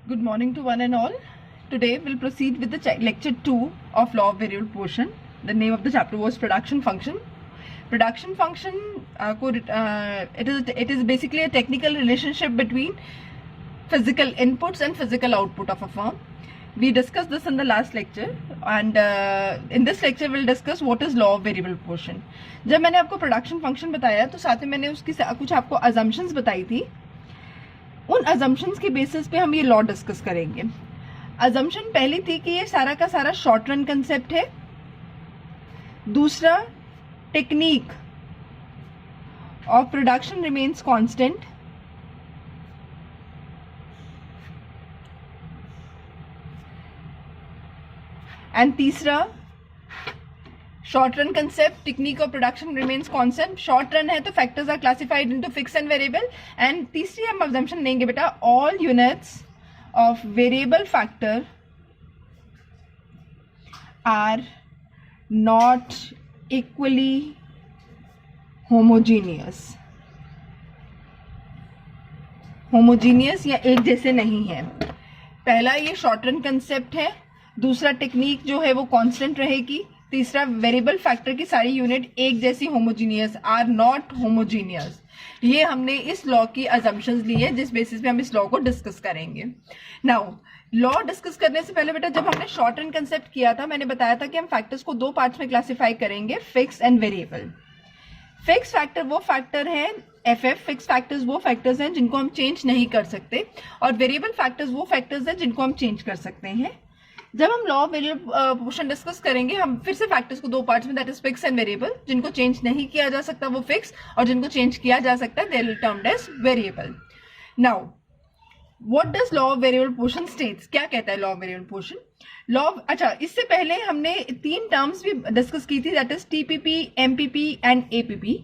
Good morning to one and all. Today we'll proceed with the lecture 2 of law of variable portion. The name of the chapter was production function. Production function it is basically a technical relationship between physical inputs and physical output of a firm. We discussed this in the last lecture, and in this lecture we'll discuss what is law of variable portion. जब मैंने आपको production function बताया तो साथ में मैंने उसकी कुछ आपको assumptions बताई थी. उन assumptions के बेसिस पे हम ये लॉ डिस्कस करेंगे. assumption पहली थी कि ये सारा का सारा शॉर्ट रन कंसेप्ट है. दूसरा, technique of production remains constant. And तीसरा, short run concept, technique of production remains constant. Short run है तो factors are classified into fix and variable. And तीसरी हम assumption लेंगे बेटा, all units of variable factor are not equally homogeneous. Homogeneous या एक जैसे नहीं है. पहला ये शॉर्ट रन कंसेप्ट है. दूसरा, टेक्निक जो है वो कांस्टेंट रहेगी. तीसरा, वेरिएबल फैक्टर की सारी यूनिट एक जैसी होमोजीनियस आर नॉट होमोजीनियस. ये हमने इस लॉ की अजम्पशंस ली है जिस बेसिस पे हम इस लॉ को डिस्कस करेंगे. नाउ, लॉ डिस्कस करने से पहले बेटा, जब हमने शॉर्ट रन कंसेप्ट किया था, मैंने बताया था कि हम फैक्टर्स को दो पार्ट्स में क्लासिफाई करेंगे, fix and variable. Fix factor वो फैक्टर है, एफएफ फिक्स फैक्टर्स वो फैक्टर्स हैं जिनको हम चेंज नहीं कर सकते, और वेरिएबल फैक्टर्स वो फैक्टर्स हैं जिनको हम चेंज कर सकते हैं. जब हम law of variable portion discuss करेंगे, हम फिर से फैक्टर्स को दो पार्ट्स में, that is fix and variable. जिनको चेंज नहीं किया जा सकता वो फिक्स, और जिनको चेंज किया जा सकता है they will termed as variable. Now, what does law of variable portion states? क्या कहता है law of variable portion? Law of, अच्छा, इससे पहले हमने तीन टर्म्स भी डिस्कस की थी, that is TPP, MPP and APP.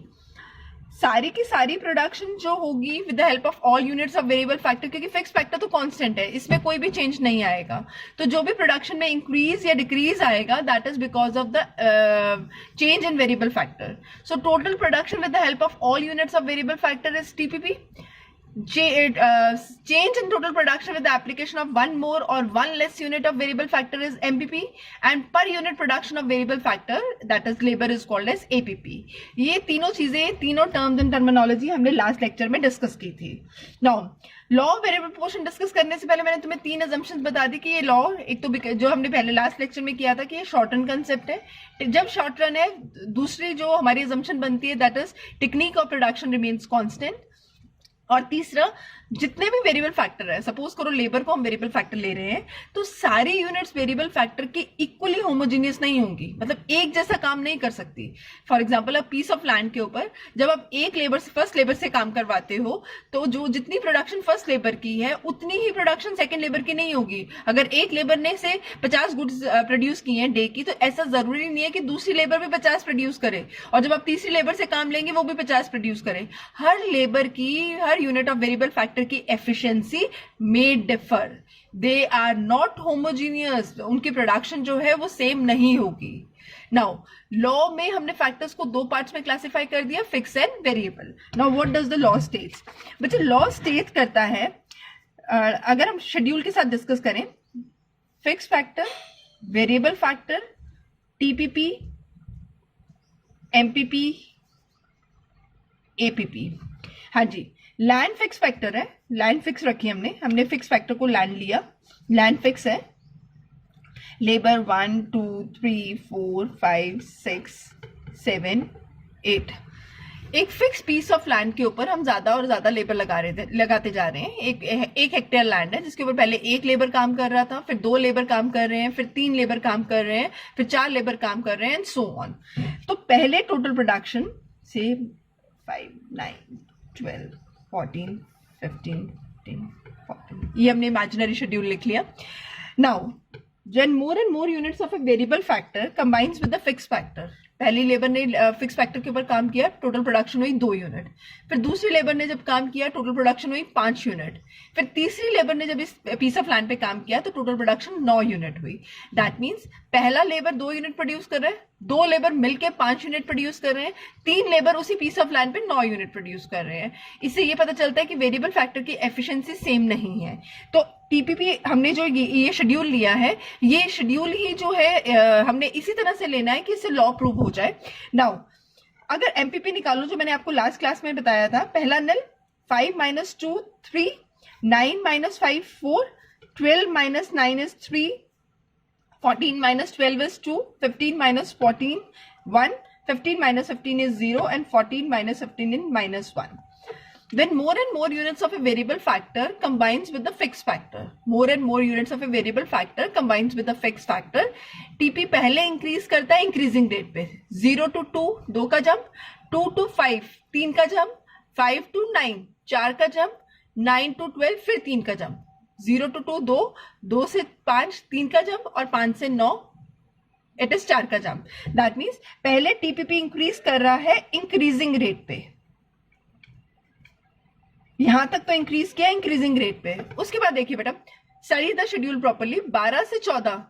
सारी की सारी प्रोडक्शन जो होगी with the help of all units of variable factor, क्योंकि फिक्स फैक्टर तो कांस्टेंट है, इसमें कोई भी चेंज नहीं आएगा. तो जो भी प्रोडक्शन में इंक्रीज या डिक्रीज आएगा, that is because of the change in variable factor. So total production with the help of all units of variable factor is TPP. Change in total production with the application of one more or one less unit of variable factor is MPP, and per unit production of variable factor, that is labor, is called as APP. ये तीनों चीजें, तीनों terms and terminology हमने last lecture में discuss की थी. Now, law of variable portion discuss करने से पहले मैंने तुम्हें तीन असम्पशंस बता दी कि ये लॉ, एक तो जो हमने पहले लास्ट लेक्चर में किया था कि ये शॉर्ट रन कंसेप्ट है. जब शॉर्ट रन है, दूसरी जो हमारी असम्पशन बनती है that is technique of production remains constant. और तीसरा, जितने भी वेरिएबल फैक्टर है, सपोज करो लेबर को हम वेरिएबल फैक्टर ले रहे हैं, तो सारी यूनिट्स वेरिएबल फैक्टर के इक्वली होमोजीनियस नहीं होंगी, मतलब एक जैसा काम नहीं कर सकती. फॉर एग्जांपल, अब पीस ऑफ लैंड के ऊपर जब आप एक लेबर से, फर्स्ट लेबर से काम करवाते हो, तो जो जितनी प्रोडक्शन फर्स्ट लेबर की है उतनी ही प्रोडक्शन सेकेंड लेबर की नहीं होगी. अगर एक लेबर ने से 50 गुड्स प्रोड्यूस किए हैं डे की, तो ऐसा जरूरी नहीं है कि दूसरी लेबर भी 50 प्रोड्यूस करे, और जब आप तीसरी लेबर से काम लेंगे वो भी 50 प्रोड्यूस करे. हर लेबर की, हर यूनिट ऑफ वेरिएबल फैक्टर की efficiency may differ. They are not homogeneous. उनकी प्रोडक्शन जो है वो सेम नहीं होगी. नाउ, लॉ में हमने फैक्टर्स को दो पार्ट्स में क्लासिफाई कर दिया, fix and variable. Now, what does the law states? बच्चे, लॉ स्टेट करता है, अगर हम शेड्यूल के साथ डिस्कस करें, fix factor, variable factor, TPP, MPP, APP. हाँ जी, लैंड फिक्स फैक्टर है, लैंड फिक्स रखी हमने फिक्स फैक्टर को लैंड लिया, लैंड फिक्स है. लेबर 1 2 3 4 5 6 7 8. एक फिक्स पीस ऑफ लैंड के ऊपर हम ज्यादा और ज्यादा लेबर लगाते जा रहे हैं. एक हेक्टेयर लैंड है जिसके ऊपर पहले एक लेबर काम कर रहा था, फिर 2 लेबर काम कर रहे हैं, फिर 3 लेबर काम कर रहे हैं, फिर 4 लेबर काम कर रहे हैं, एंड सो ऑन. तो पहले टोटल प्रोडक्शन से 5 9 12 14 15 10 14, ये हमने इमेजिनरी शेड्यूल लिख लिया. Now, when more and more units of a variable factor combines with the fixed factor, पहली लेबर ने फिक्स फैक्टर के ऊपर काम किया, टोटल प्रोडक्शन हुई 2 यूनिट. फिर दूसरी लेबर ने जब काम किया, टोटल प्रोडक्शन हुई 5 यूनिट. फिर तीसरी लेबर ने जब इस पीस ऑफ लैंड पे काम किया तो टोटल प्रोडक्शन 9 यूनिट हुई. दैट मीन्स पहला लेबर 2 यूनिट प्रोड्यूस कर रहा है, 2 लेबर मिलके 5 यूनिट प्रोड्यूस कर रहे हैं, 3 लेबर उसी पीस ऑफ लैंड पे 9 यूनिट प्रोड्यूस कर रहे हैं. इससे ये पता चलता है कि वेरिएबल फैक्टर की एफिशिएंसी सेम नहीं है. तो टीपीपी हमने जो ये शेड्यूल लिया है, ये शेड्यूल ही जो है हमने इसी तरह से लेना है कि इससे लॉ प्रूव हो जाए। नाउ अगर एमपीपी निकालो, जो मैंने आपको लास्ट क्लास में बताया था, पहला नल 5 - 2 3, 9 - 5 4, 12 - 9 is 3, 14 - 12 is 2, 15 - 14 1, 15 - 15 is 0, and 14 - 15 is -1. When more and more units of a variable factor combines with the fixed factor, more and more units of a variable factor combines with the fixed factor, TP पहले increase करता है increasing rate पे। 0 to 2 2 का jump, 2 to 5 3 का jump, 5 to 9 4 का jump, 9 to 12 फिर 3 का jump, 0 to 2 2, 2 से 5 3 का जंप, और 5 से 9 इट इज 4 का जंप। दैट मीन्स पहले टीपीपी इंक्रीज कर रहा है इंक्रीजिंग रेट पे, यहां तक तो इंक्रीज किया इंक्रीजिंग रेट पे। उसके बाद देखिए बेटा, स्टडी द शेड्यूल प्रॉपरली। 12 से 14,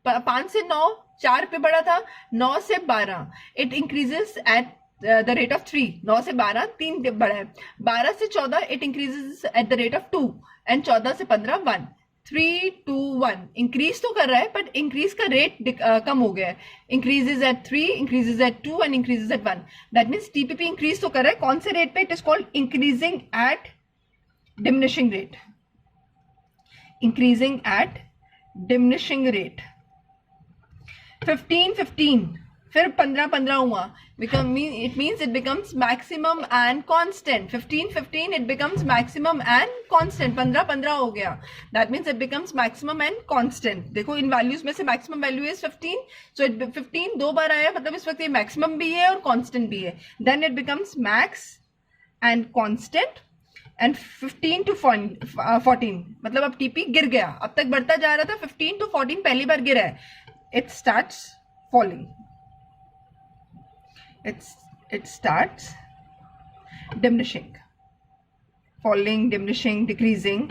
5 से 9 4 पे बढ़ा था, 9 से 12 it increases at the rate of 3, 9 से 12 3 पे बढ़ा है। 12 से 14 it increases at the rate of 2, and 14 से 15 1, 3 2 1 इंक्रीज तो कर रहा है, बट इंक्रीज का रेट कम हो गया है। Increases at 3, increases at 2, and increases at 1। That means TPP increase तो कर रहा है, कौन से रेट पे? It is called increasing at diminishing rate, increasing at diminishing rate। 15 15 फिर 15 15 हुआ, it means it becomes maximum and constant। 15 15 it becomes maximum and constant, 15 15 हो गया, that means it becomes maximum and constant। देखो इन values में से maximum value is 15, so 15 दो बार आया, मतलब इस वक्त ये मैक्सिमम भी है और कांस्टेंट भी है। then it becomes max and constant, and 15 to 14 मतलब अब टीपी गिर गया, अब तक बढ़ता जा रहा था, 15 to 14 पहली बार गिरा है, it starts falling, it starts diminishing, falling, diminishing, decreasing.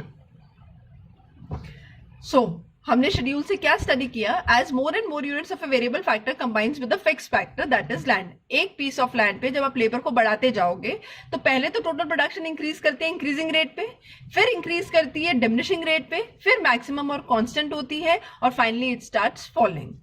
So हमने शेड्यूल से क्या स्टडी किया? As more and more units of a variable factor combines with the fixed factor, that is land. एक पीस ऑफ लैंड पे जब आप labour को बढ़ाते जाओगे तो पहले तो टोटल प्रोडक्शन इंक्रीज करते हैं इंक्रीजिंग रेट पे, फिर इंक्रीज करती है डिमिनिशिंग रेट पे, फिर मैक्सिमम और कांस्टेंट होती है, और finally it starts falling.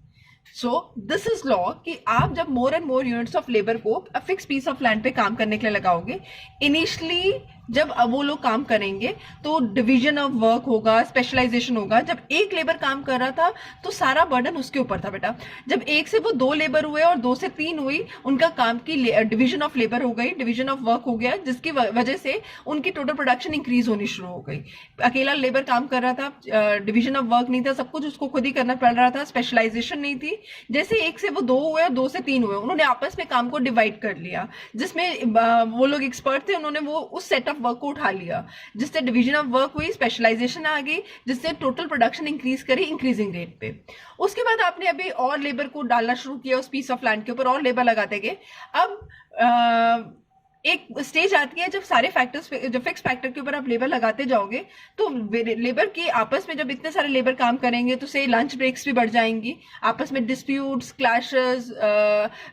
So this is law कि आप जब मोर and more units of labour को फिक्स पीस ऑफ लैंड पे काम करने के लिए लगाओगे, इनिशियली जब वो लोग काम करेंगे तो डिवीजन ऑफ वर्क होगा, स्पेशलाइजेशन होगा। जब एक लेबर काम कर रहा था तो सारा बर्डन उसके ऊपर था बेटा। जब एक से वो 2 लेबर हुए और 2 से 3 हुई, उनका काम की डिवीजन ऑफ लेबर हो गई, डिवीजन ऑफ वर्क हो गया, जिसकी वजह से उनकी टोटल प्रोडक्शन इंक्रीज होनी शुरू हो गई। अकेला लेबर काम कर रहा था, डिवीजन ऑफ वर्क नहीं था, सब कुछ उसको खुद ही करना पड़ रहा था, स्पेशलाइजेशन नहीं थी। जैसे एक से वो 2 हुए और 2 से 3 हुए, उन्होंने आपस में काम को डिवाइड कर लिया, जिसमें वो लोग एक्सपर्ट थे, उन्होंने वो उस सेट ऑफ वर्क को उठा लिया, जिससे डिवीजन ऑफ वर्क हुई, स्पेशलाइजेशन आ गई, जिससे टोटल प्रोडक्शन इंक्रीज करी इंक्रीजिंग रेट पे। उसके बाद आपने अभी और लेबर को डालना शुरू किया उस पीस ऑफ लैंड के ऊपर, और लेबर लगाते गए। अब एक स्टेज आती है जब सारे फैक्टर्स, जब फिक्स फैक्टर के ऊपर आप लेबर लगाते जाओगे तो लेबर की आपस में, जब इतने सारे लेबर काम करेंगे तो से लंच ब्रेक्स भी बढ़ जाएंगी, आपस में डिस्प्यूट्स, क्लैशेस,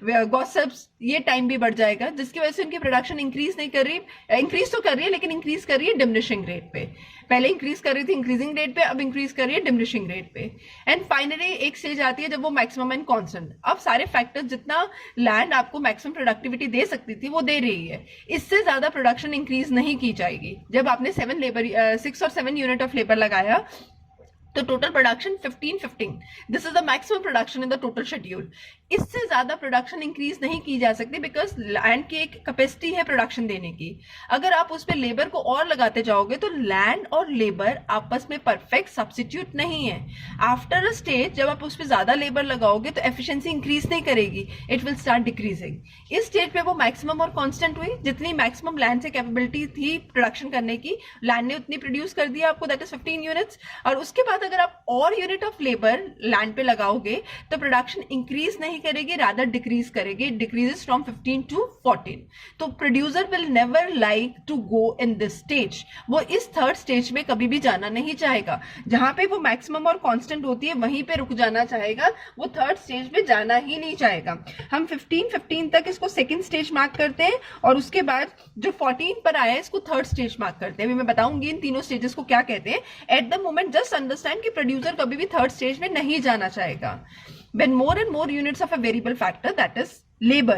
गॉसिप्स, ये टाइम भी बढ़ जाएगा, जिसकी वजह से उनकी प्रोडक्शन इंक्रीज नहीं कर रही, इंक्रीज तो कर रही है लेकिन इंक्रीज कर रही है डिमिनिशिंग रेट पे। पहले इंक्रीज कर रही थी इंक्रीजिंग रेट पे, अब इंक्रीज कर रही है डिमिनिशिंग रेट पे। एंड फाइनली एक स्टेज आती है जब वो मैक्सिमम एंड कांस्टेंट, अब सारे फैक्टर्स, जितना लैंड आपको मैक्सिमम प्रोडक्टिविटी दे सकती थी वो दे रही है, इससे ज्यादा प्रोडक्शन इंक्रीज नहीं की जाएगी। जब आपने 6 और 7 यूनिट ऑफ लेबर लगाया तो total production 15 this is the maximum production in the total schedule. इससे ज्यादा प्रोडक्शन इंक्रीज नहीं की जा सकती, बिकॉज लैंड की एक कैपेसिटी है प्रोडक्शन देने की। अगर आप उस पर लेबर को और लगाते जाओगे तो लैंड और लेबर आपस में परफेक्ट सब्सिट्यूट नहीं है। आफ्टर अ स्टेज जब आप उस पर ज्यादा लेबर लगाओगे तो एफिशिएंसी इंक्रीज नहीं करेगी, इट विल स्टार्ट डिक्रीजिंग। इस स्टेज पे वो मैक्सिमम और कांस्टेंट हुई, जितनी मैक्सिमम लैंड से कैपेबिलिटी थी प्रोडक्शन करने की, लैंड ने उतनी प्रोड्यूस कर दिया आपको, दैट इज 15 यूनिट्स। और उसके बाद अगर आप और यूनिट ऑफ लेबर लैंड पे लगाओगे तो प्रोडक्शन इंक्रीज नहीं नहीं करेगी, रादर डिक्रीज करेगी, डिक्रीजेस फ्रॉम 15 to 14. तो producer will never like to go in this stage. वो इस थर्ड स्टेज में कभी भी जाना नहीं चाहेगा. जहां पे वो मैक्सिमम और कांस्टेंट होती है वहीं पे रुक जाना चाहेगा, वो थर्ड स्टेज में जाना ही नहीं चाहेगा. हम 15 तक इसको सेकेंड स्टेज मार्क करते हैं और उसके बाद जो 14 पर आया है इसको थर्ड स्टेज मार्क करते हैं. अभी मैं बताऊंगी इन तीनों स्टेजेस को क्या कहते हैं. At the moment just understand कि प्रोड्यूसर कभी भी थर्ड स्टेज में नहीं जाना चाहेगा. When more and more units of a variable factor, that is labor,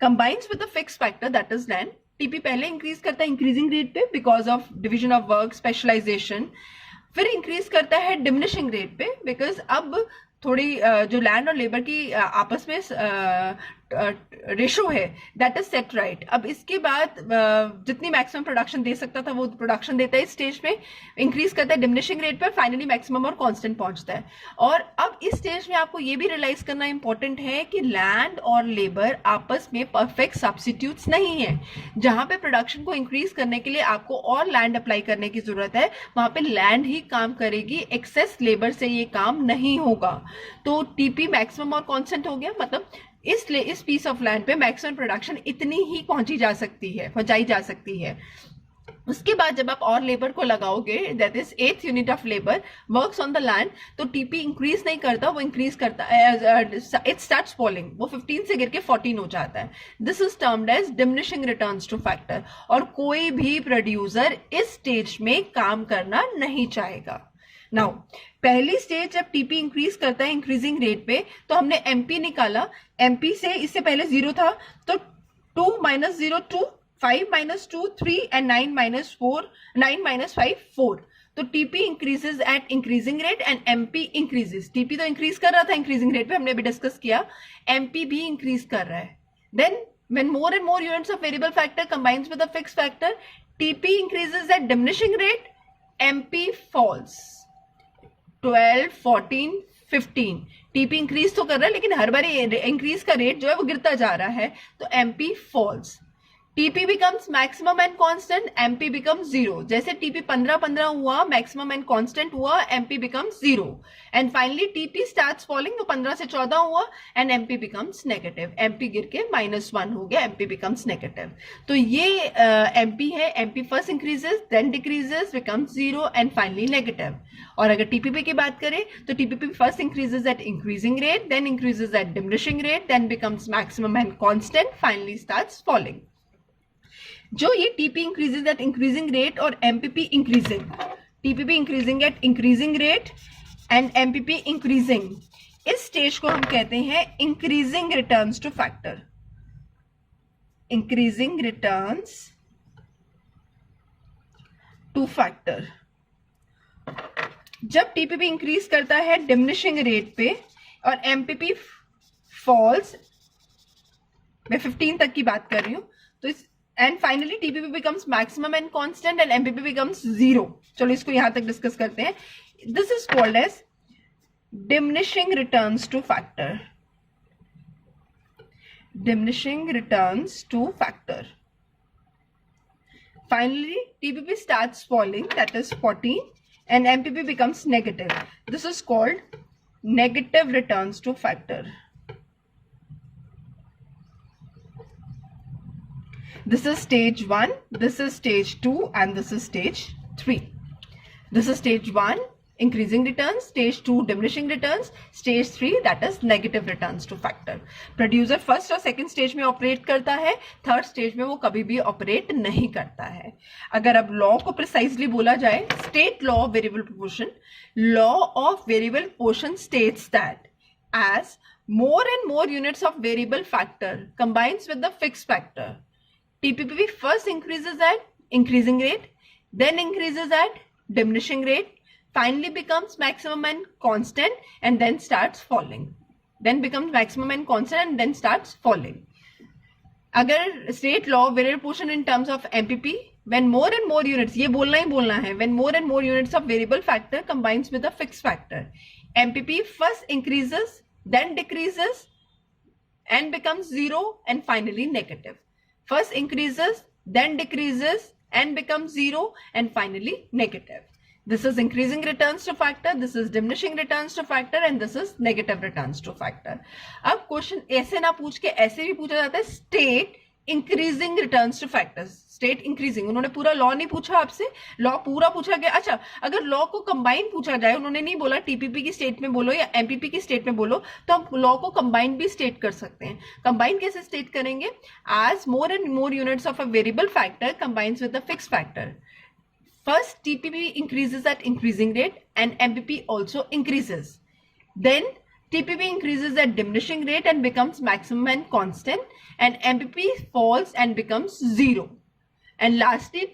combines with a fixed factor, that is land, TP पहले इंक्रीज करता है इंक्रीजिंग रेट पे because of division of work, specialisation. फिर increase करता है diminishing rate पे because अब थोड़ी जो लैंड और लेबर की आपस में रेशो है दैट इज सेट राइट. अब इसके बाद जितनी मैक्सिमम प्रोडक्शन दे सकता था वो प्रोडक्शन देता है इस स्टेज में, इंक्रीज करता है डिमिनिशिंग रेट पर, फाइनली मैक्सिमम और कांस्टेंट पहुंचता है. और अब इस स्टेज में आपको ये भी रियलाइज करना इंपॉर्टेंट है कि लैंड और लेबर आपस में परफेक्ट सब्स्टिट्यूट्स नहीं है. जहां पे प्रोडक्शन को इंक्रीज करने के लिए आपको और लैंड अप्लाई करने की जरूरत है, वहां पे लैंड ही काम करेगी, एक्सेस लेबर से ये काम नहीं होगा. तो टीपी मैक्सिमम और कांस्टेंट हो गया, मतलब इस पीस ऑफ लैंड पे मैक्सिमम प्रोडक्शन इतनी ही पहुंचाई जा सकती है. उसके बाद जब आप और लेबर को लगाओगे, that is 8th unit of labour works on the land, तो टीपी इंक्रीज नहीं करता, वो इंक्रीज करता है, इट स्टार्ट्स फॉलिंग, वो 15 से गिर के 14 हो जाता है. This is termed as diminishing returns to factor. और कोई भी प्रोड्यूसर इस स्टेज में काम करना नहीं चाहेगा. नाउ पहली स्टेज जब टीपी इंक्रीज करता है इंक्रीजिंग रेट पे, तो हमने एमपी निकाला. एमपी से इससे पहले 0 था, तो 2 - 0 2, 5 - 2 3 एंड 9 - 5 4. तो TP increases at increasing rate and MP increases. TP तो इंक्रीज कर रहा था इंक्रीजिंग रेट पे, हमने अभी डिस्कस किया. एमपी भी इंक्रीज कर रहा है. Then when more and more units of variable factor combines with a fixed factor, TP increases at diminishing rate, MP falls. 12, 14, 15. TP increase तो कर रहा है लेकिन हर बार इंक्रीज का रेट जो है वो गिरता जा रहा है, तो MP falls. TP becomes maximum and constant, MP becomes 0. जैसे टीपी 15 हुआ, मैक्सिमम एंड कांस्टेंट हुआ, MP becomes 0. And finally TP starts falling, तो 15 से 14 हुआ and MP becomes negative. MP गिर के -1 हो गया, एमपी बिकम्स नेगेटिव. तो ये एमपी है. MP first increases then decreases becomes 0 and finally negative. और अगर टीपीपी की बात करें तो TPP first increases at increasing rate, then increases at diminishing rate, then becomes maximum and constant, finally starts falling. जो ये TP increases at increasing rate और MPP increasing, TPP increasing at increasing rate and MPP increasing, इस stage को हम कहते हैं increasing returns to factor. Increasing returns to factor. जब TPP increase करता है डिमिनिशिंग रेट पे और एमपीपी फॉल्स, मैं 15 तक की बात कर रही हूं, तो इस and finally TPP becomes maximum and constant and MPP becomes 0. चलो इसको यहां तक डिस्कस करते हैं. This is called as diminishing returns to factor. Diminishing returns to factor. Finally, TPP starts falling, that is 14, and MPP becomes negative. This is called negative returns to factor. This is stage 1, this is stage 2, and this is stage 3. This is stage 1, increasing returns, stage 2, diminishing returns, stage 3, that is negative returns to factor. Producer first और second stage में operate करता है, third stage में वो कभी भी operate नहीं करता है. अगर अब law को precisely बोला जाए, state law of variable proportion, law of variable proportion states that as more and more units of variable factor combines with the fixed factor, TPP first increases at increasing rate, then increases at diminishing rate, finally becomes maximum and constant, and then starts falling. Then becomes maximum and constant and then starts falling. अगर state law variable proportion in terms of MPP, when more and more units, ये बोलना ही बोलना है, when more and more units of variable factor combines with a fixed factor, MPP first increases, then decreases, and becomes 0, and finally negative. First increases, then decreases, and becomes 0, and finally negative. This is increasing returns to factor, this is diminishing returns to factor, and this is negative returns to factor. अब question ऐसे ना पूछ के ऐसे भी पूछा जाता है, state increasing returns two factors, state increasing. उन्होंने पूरा लॉ नहीं पूछा आपसे, लॉ पूरा पूछा गया. अच्छा, अगर लॉ को कंबाइन पूछा जाए, उन्होंने नहीं बोला टीपीपी की स्टेट में बोलो या एमपीपी की स्टेट में बोलो, तो हम लॉ को कंबाइन भी स्टेट कर सकते हैं. कंबाइन कैसे स्टेट करेंगे? As more and more units of a variable factor combines with a fix factor. First, TPP increases at increasing rate and MPP also increases. Then, TPP increases at diminishing rate and becomes maximum and constant, and MPP falls and becomes zero. And lastly,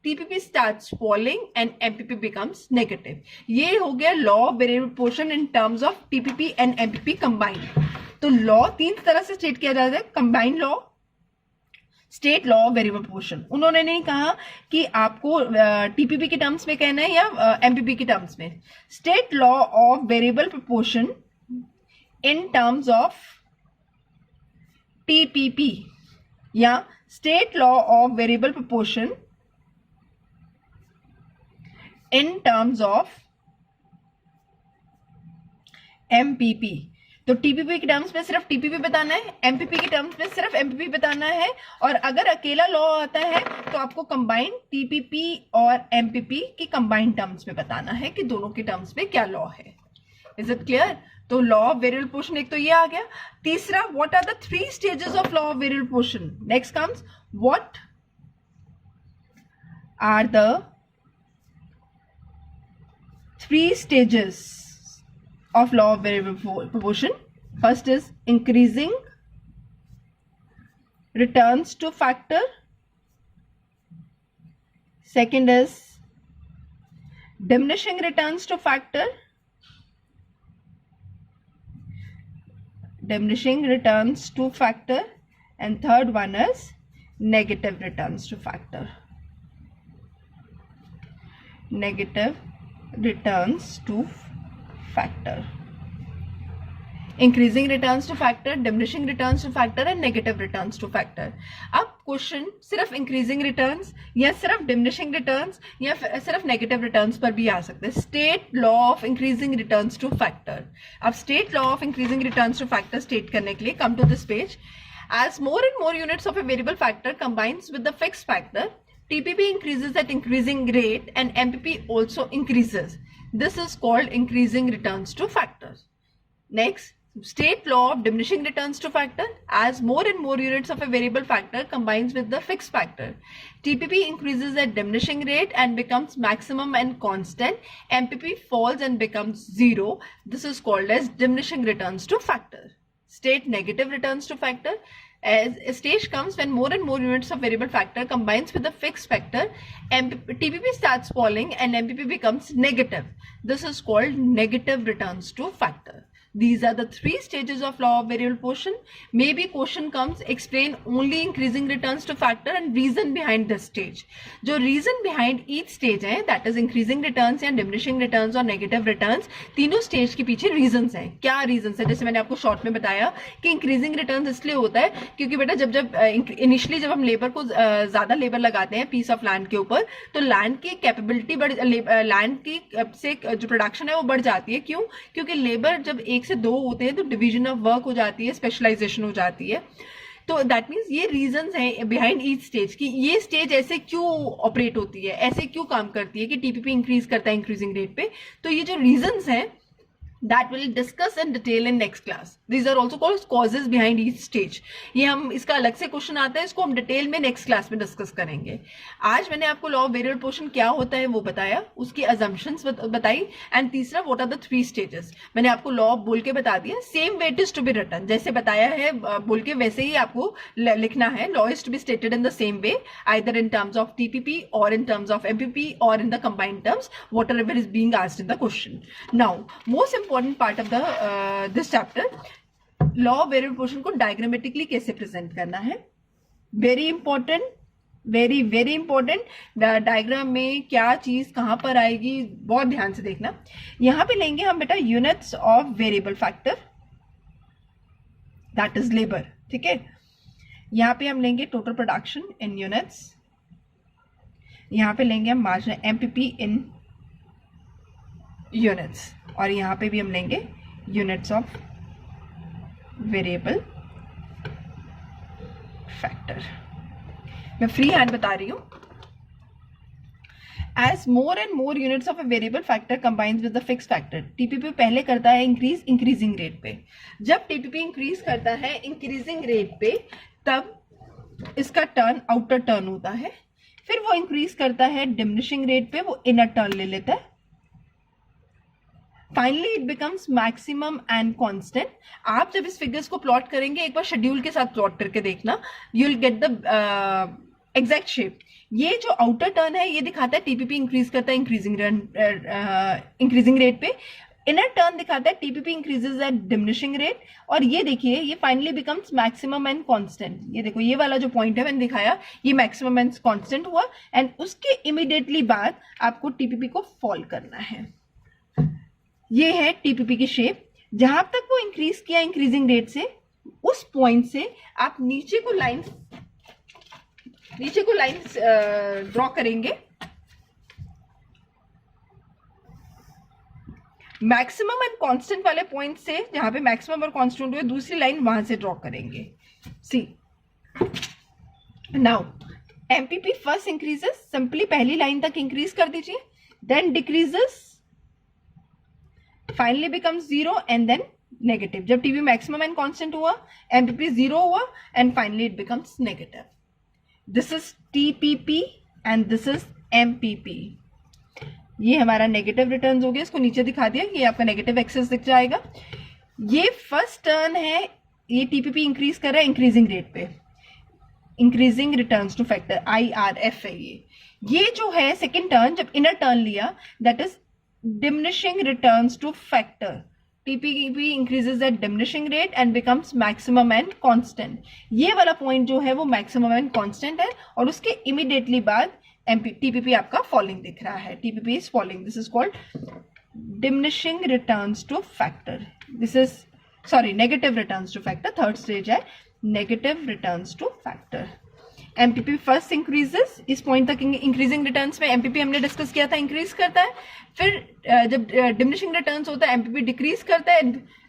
TPP starts falling and MPP becomes negative. ये हो गया law of variable portion in terms of TPP and MPP combined. तो law तीन तरह से state किया जाता है, combined law, state law of variable proportion. उन्होंने नहीं कहा कि आपको टीपीपी के टर्म्स में कहना है या एमपीपी के टर्म्स में. State law of variable proportion in terms of TPP या state law of variable proportion in terms of MPP. तो टीपीपी के टर्म्स में सिर्फ टीपीपी बताना है, एमपीपी के टर्म्स में सिर्फ एमपीपी बताना है. और अगर अकेला लॉ आता है तो आपको कंबाइंड टीपीपी और एमपीपी की कंबाइंड टर्म्स में बताना है कि दोनों के टर्म्स में क्या लॉ है. Is it clear? तो लॉ ऑफ वेरिएबल प्रोपोर्शन एक तो ये आ गया. तीसरा, what are the 3 stages of law of variable proportion. Next comes, what are the 3 stages of law of variable proportion. First is increasing returns to factor. Second is diminishing returns to factor. Diminishing returns to factor. And third one is negative returns to factor. Negative returns to factor. Increasing returns to factor, diminishing returns to factor and negative returns to factor. अब question सिर्फ increasing returns या सिर्फ diminishing returns या सिर्फ negative returns पर भी आ सकते हैं. State law of increasing returns to factor. अब state law of increasing returns to factor state करने के लिए come to this page. As more and more units of a variable factor combines with the fixed factor, TPP increases at increasing rate and MPP also increases. This is called increasing returns to factors. Next, state law of diminishing returns to factor. As more and more units of a variable factor combines with the fixed factor, TPP increases at diminishing rate and becomes maximum and constant. MPP falls and becomes zero. This is called as diminishing returns to factor. State negative returns to factor. As a stage comes when more and more units of variable factor combines with the fixed factor, TPP starts falling and MPP becomes negative. This is called negative returns to factor. These are the 3 stages of law of variable portion. Maybe question comes, explain only increasing returns to factor and reason behind this stage. जो reason behind each stage है, that is increasing returns या diminishing returns और negative returns, तीनों stage के पीछे reasons हैं. क्या reasons है? जैसे मैंने आपको short में बताया कि increasing returns इसलिए होता है क्योंकि बेटा जब initially जब हम लेबर को ज़्यादा लेबर लगाते हैं piece of land के ऊपर, तो land की कैपेबिलिटी land की से जो प्रोडक्शन है वो बढ़ जाती है. क्यों? क्योंकि लेबर जब 1 से 2 होते हैं तो डिवीजन ऑफ वर्क हो जाती है, स्पेशलाइजेशन हो जाती है. तो दैट मीन्स ये रीजंस हैं बिहाइंड ईच स्टेज कि ये स्टेज ऐसे क्यों ऑपरेट होती है, ऐसे क्यों काम करती है कि टीपीपी इंक्रीज करता है इंक्रीजिंग रेट पे. तो ये जो रीजंस हैं that we'll discuss in detail in next class. These are also called causes behind each stage. ये हम इसका अलग से क्वेश्चन आता है, इसको हम डिटेल में नेक्स्ट क्लास में डिस्कस करेंगे. आज मैंने आपको लॉ ऑफ वेरिएबल पोर्शन क्या होता है वो बताया, उसकी assumptions बताई, एंड तीसरा what are the 3 stages. मैंने आपको लॉ बोल के बता दिया. Same way it is to be written, जैसे बताया है बोल के वैसे ही आपको लिखना है. Law is to be stated in the same way, either in terms of TPP or in terms of MPP or in the combined terms, whatever is being asked in the question. Now, most important part of the this chapter, law of variable portion को diagrammatically कैसे present करना है. Very important, very very important. Diagram में क्या चीज कहां पर आएगी बहुत ध्यान से देखना. यहां पे लेंगे हम बेटा units of variable factor, that is labour. ठीक है, यहां पे हम लेंगे टोटल प्रोडक्शन इन यूनिट्स, यहां पे लेंगे हम मार्जिनल एमपीपी इन यूनिट्स, और यहाँ पे भी हम लेंगे यूनिट्स ऑफ वेरिएबल फैक्टर। मैं फ्री हैंड बता रही हूँ। As more and more units of a variable factor combines with the fixed factor, TPP पहले करता है इंक्रीजिंग रेट पे। जब TPP इंक्रीज करता है इंक्रीजिंग रेट पे, तब इसका टर्न आउटर टर्न होता है। फिर वो इंक्रीज करता है डिमिनिशिंग रेट पे, वो इनर टर्न ले लेता है। Finally it becomes maximum and constant. आप जब इस फिगर्स को प्लॉट करेंगे, एक बार शेड्यूल के साथ प्लॉट करके देखना, you will get the exact shape. ये जो आउटर टर्न है ये दिखाता है टीपीपी इंक्रीज करता है इंक्रीजिंग रेट पे। इनर टर्न दिखाता है TPP increases at diminishing rate. और ये देखिए, ये finally becomes maximum and constant. ये देखो, ये वाला जो पॉइंट है मैंने दिखाया, ये मैक्सिमम एंड कांस्टेंट हुआ, एंड उसके इमीडिएटली बाद आपको टीपीपी को फॉल करना है। ये है टीपीपी की शेप। जहां तक वो इंक्रीज किया इंक्रीजिंग रेट से, उस पॉइंट से आप नीचे को लाइन ड्रॉ करेंगे। मैक्सिमम एंड कांस्टेंट वाले पॉइंट से, जहां पे मैक्सिमम और कांस्टेंट हुए, दूसरी लाइन वहां से ड्रॉ करेंगे। See now MPP first increases, simply पहली लाइन तक इंक्रीज कर दीजिए, then decreases, finally becomes 0 and then negative. जब टीपी मैक्सिमम एंड कांस्टेंट हुआ, एमपीपी 0 हुआ, and finally it becomes negative. This is TPP and this is MPP. ये हमारा negative returns हो गया, इसको नीचे दिखा दिया, ये आपका नेगेटिव एक्सेस दिख जाएगा। ये फर्स्ट टर्न है, ये टीपीपी इंक्रीज कर रहा है इंक्रीजिंग रेट पे, increasing returns to factor, IRF है ये जो है सेकेंड टर्न। जब इनर टर्न लिया, that is diminishing returns to factor. TPP increases at diminishing rate and becomes maximum and constant. ये वाला पॉइंट जो है वो maximum and constant है, और उसके immediately बाद TPP आपका falling दिख रहा है। TPP is falling. This is called diminishing returns to factor. This is negative returns to factor. Third stage है negative returns to factor. MPP first increases, इस पॉइंट तक इंक्रीजिंग रिटर्न्स में MPP हमने discuss किया था इंक्रीज करता है। फिर जब डिमिनिशिंग रिटर्न्स होता है, एमपीपी डिक्रीज करता है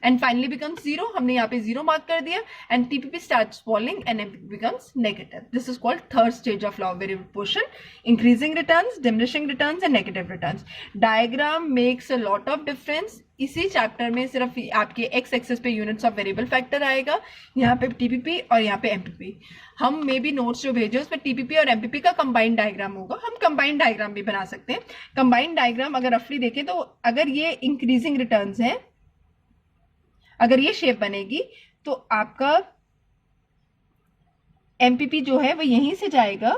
एंड फाइनली बिकम्स 0। हमने यहाँ पे 0 मार्क कर दिया, and TPP starts falling and MPP becomes negative. This is called third stage of law of variable portion, increasing returns, diminishing returns and negative returns. Diagram makes a lot of difference. इसी chapter में सिर्फ आपके x axis पे units of variable factor आएगा, यहाँ पे TPP और यहाँ पे एमपीपी। हम मे बी नोट्स जो भेजे उसमें टीपीपी और एमपीपी का कंबाइंड डायग्राम होगा। हम कंबाइंड डायग्राम भी बना सकते हैं। कंबाइंड डायग्राम अगर रफली देखें तो अगर ये इंक्रीजिंग रिटर्न्स है, अगर ये शेप बनेगी, तो आपका एमपीपी जो है वो यहीं से जाएगा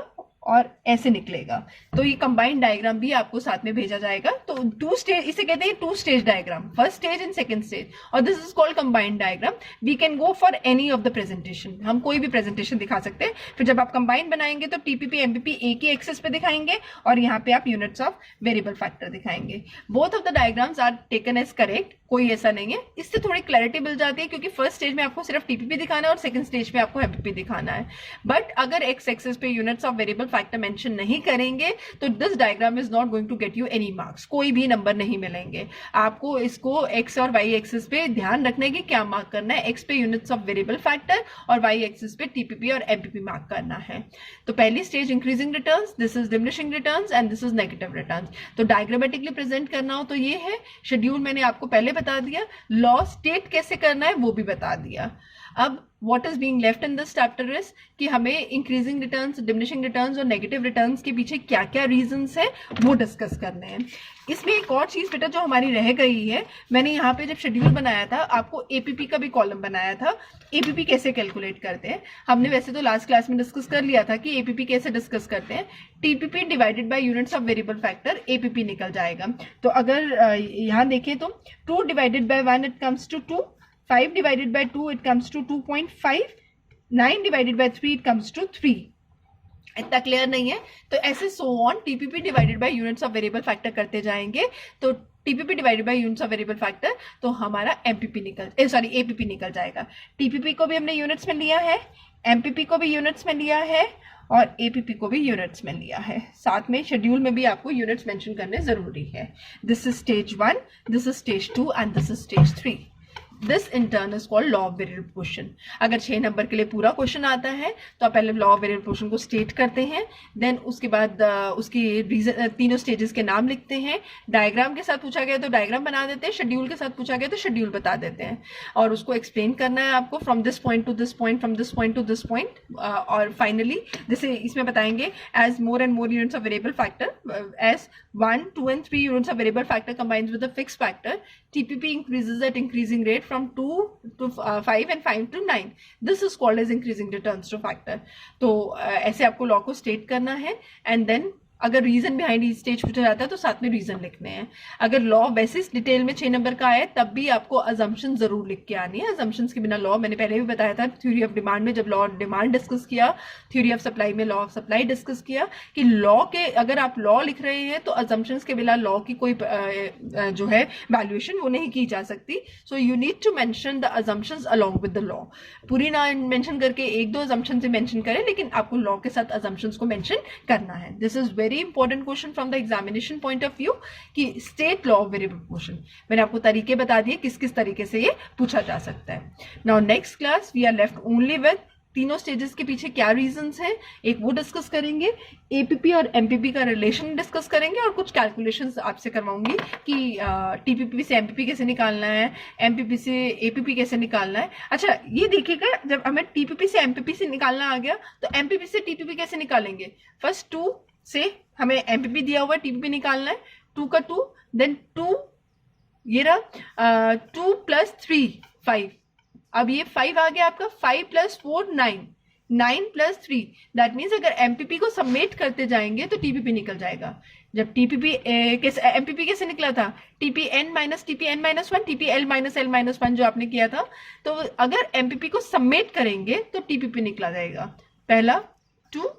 और ऐसे निकलेगा। तो ये कंबाइंड डायग्राम भी आपको साथ में भेजा जाएगा। तो 2 स्टेज, इसे कहते हैं 2 stage diagram, first stage and second stage, और this is called combined diagram. We can go for any of the presentation, हम कोई भी प्रेजेंटेशन दिखा सकते हैं। फिर जब आप कंबाइंड बनाएंगे तो टीपीपी एमपीपी एक ही एक्सेस पे दिखाएंगे, और यहाँ पे आप यूनिट्स ऑफ वेरिएबल फैक्टर दिखाएंगे। Both of the diagrams are taken as correct, कोई ऐसा नहीं है। इससे थोड़ी क्लैरिटी मिल जाती है, क्योंकि फर्स्ट स्टेज में आपको सिर्फ टीपीपी दिखाना है और सेकंड स्टेज में आपको एमपीपी दिखाना है। बट अगर एक्स एक्सेस पे units of variable factor mention नहीं करेंगे तो this diagram is not going to get you any marks, कोई भी नंबर नहीं मिलेंगे आपको। इसको एक्स और वाई एक्सेस पे ध्यान रखने की क्या मार्क करना है, एक्स पे यूनिट्स ऑफ वेरिएबल फैक्टर और वाई एक्सेस पे टीपीपी और एमपीपी मार्क करना है। तो पहली stage increasing returns, this is diminishing returns and this is negative returns. तो डायग्रामेटिकली प्रेजेंट करना हो तो ये है। शेड्यूल मैंने आपको पहले बता दिया, लॉ स्टेट कैसे करना है वो भी बता दिया। अब what is being left in this chapter is कि हमें इंक्रीजिंग रिटर्न्स, डिमिनिशिंग रिटर्न्स और नेगेटिव रिटर्न्स के पीछे क्या क्या रीजंस है वो डिस्कस करने हैं। इसमें एक और चीज बेटा जो हमारी रह गई है, मैंने यहाँ पे जब शेड्यूल बनाया था आपको एपीपी का भी कॉलम बनाया था। एपीपी कैसे कैलकुलेट करते हैं, हमने वैसे तो लास्ट क्लास में डिस्कस कर लिया था कि एपीपी कैसे डिस्कस करते हैं। TPP divided by units of variable factor, APP निकल जाएगा। तो अगर यहाँ देखें तो 2 divided by 1 it comes to 2, 5 divided by 2 it comes to 2.5, 9 divided by 3 it comes to 3। इतना क्लियर नहीं है तो ऐसे so on TPP divided by units of variable factor करते जाएंगे। तो TPP divided by units of variable factor, तो हमारा एमपीपी एपीपी निकल जाएगा। टीपीपी को भी हमने यूनिट्स में लिया है, एमपीपी को भी यूनिट्स में लिया है, और एपीपी को भी यूनिट्स में लिया है। साथ में शेड्यूल में भी आपको यूनिट्स मेंशन करने जरूरी है। This is stage 1, this is stage 2 and this is stage 3। This in turn is called law of variable proportion. अगर 6 नंबर के लिए पूरा क्वेश्चन आता है तो आप पहले लॉ ऑफ वेरिएबल प्रोपोर्शन को स्टेट करते हैं, देन उसके बाद उसकी रीजन तीनों स्टेजेस के नाम लिखते हैं, डायग्राम के साथ पूछा गया तो डायग्राम बना देते हैं, शेड्यूल के साथ पूछा गया तो शेड्यूल बता देते हैं, और उसको एक्सप्लेन करना है आपको from this point to this point, from this point to this point. और फाइनली जैसे इसमें बताएंगे as more and more units of variable factor, as 1, 2 and 3 units of variable factor combines with a fixed factor, TPP increases at increasing rate from 2 to 5 and 5 to 9. This is called as increasing returns to factor. तो ऐसे आपको law को state करना है, and then अगर reason behind each stage पूछा जाता है तो साथ में रीजन लिखने हैं। अगर लॉ बेसिस डिटेल में 6 नंबर का आए तब भी आपको अजम्पशन जरूर लिख के आनी है। अजम्पशंस के बिना लॉ, मैंने पहले भी बताया था थ्योरी ऑफ डिमांड में, जब लॉ ऑफ डिमांड डिस्कस किया, थ्योरी ऑफ सप्लाई में लॉ ऑफ सप्लाई डिस्कस किया, कि लॉ के अगर आप लॉ लिख रहे हैं तो अजम्पशंस के बिना लॉ की कोई जो है वैल्यूएशन वो नहीं की जा सकती। So you need to mention the assumptions along with the law. पूरी ना मेंशन करके 1-2 अजम्पशन से मेंशन करें, लेकिन आपको लॉ के साथ अजम्पशंस को मेंशन करना है। This is very important question from the examination point of view कि state law of variable proportion. मैंने आपको तरीके बता दिए किस किस तरीके से ये पूछा जा सकता है। Now next class we are left only with तीनों स्टेजेस के पीछे क्या रीजंस हैं, एक वो डिस्कस करेंगे, एपीपी और एमपीपी का रिलेशन डिस्कस करेंगे, और कुछ कैलकुलेशंस आपसे करवाऊंगी कि टीपीपी से एमपीपी कैसे निकालना है, एमपीपी से एपीपी कैसे निकालना है। अच्छा ये देखिएगा, जब हमें टीपीपी से एमपीपी से निकालना आ गया तो एमपीपी से टीपीपी कैसे निकालेंगे। फर्स्ट 2 से हमें एमपीपी दिया हुआ है, टीपीपी निकालना है, 2 का 2, देन 2 ये रहा 2 + 3 5। अब ये 5 आ गया आपका, 5 + 4 9, 9 + 3, दैट मीन्स अगर एमपीपी को सबमिट करते जाएंगे तो टीपीपी निकल जाएगा। जब टीपीपी एमपीपी कैसे निकला था, टीपीएन - टीपीएन - 1, टीपीएल - एल - 1 जो आपने किया था, तो अगर एमपीपी को सबमिट करेंगे तो टीपीपी निकला जाएगा। पहला 2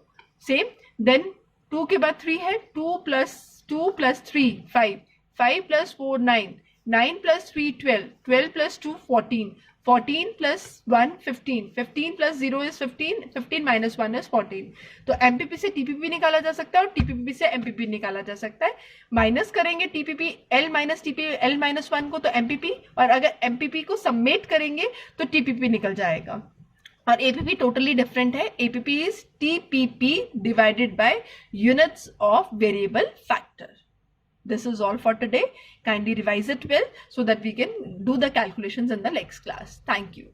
सेम, देन 2 के बाद 3 है, 2 + 3 5, 5 + 4 9, 9 + 3 12, 12 + 2 14, 14 + 1 15, 15 + 0 is 15, 15 - 1 is 14। तो एमपीपी से टीपीपी निकाला जा सकता है और टीपीपी से एमपीपी निकाला जा सकता है। माइनस करेंगे टीपीपी एल - टीपीएल - 1 को तो एमपीपी, और अगर एमपीपी को सबमिट करेंगे तो टीपीपी निकल जाएगा। और एपीपी टोटली डिफरेंट है। APP is TPP divided by units of variable factor. This is all for today. Kindly revise it well so that we can do the calculations in the next class. Thank you.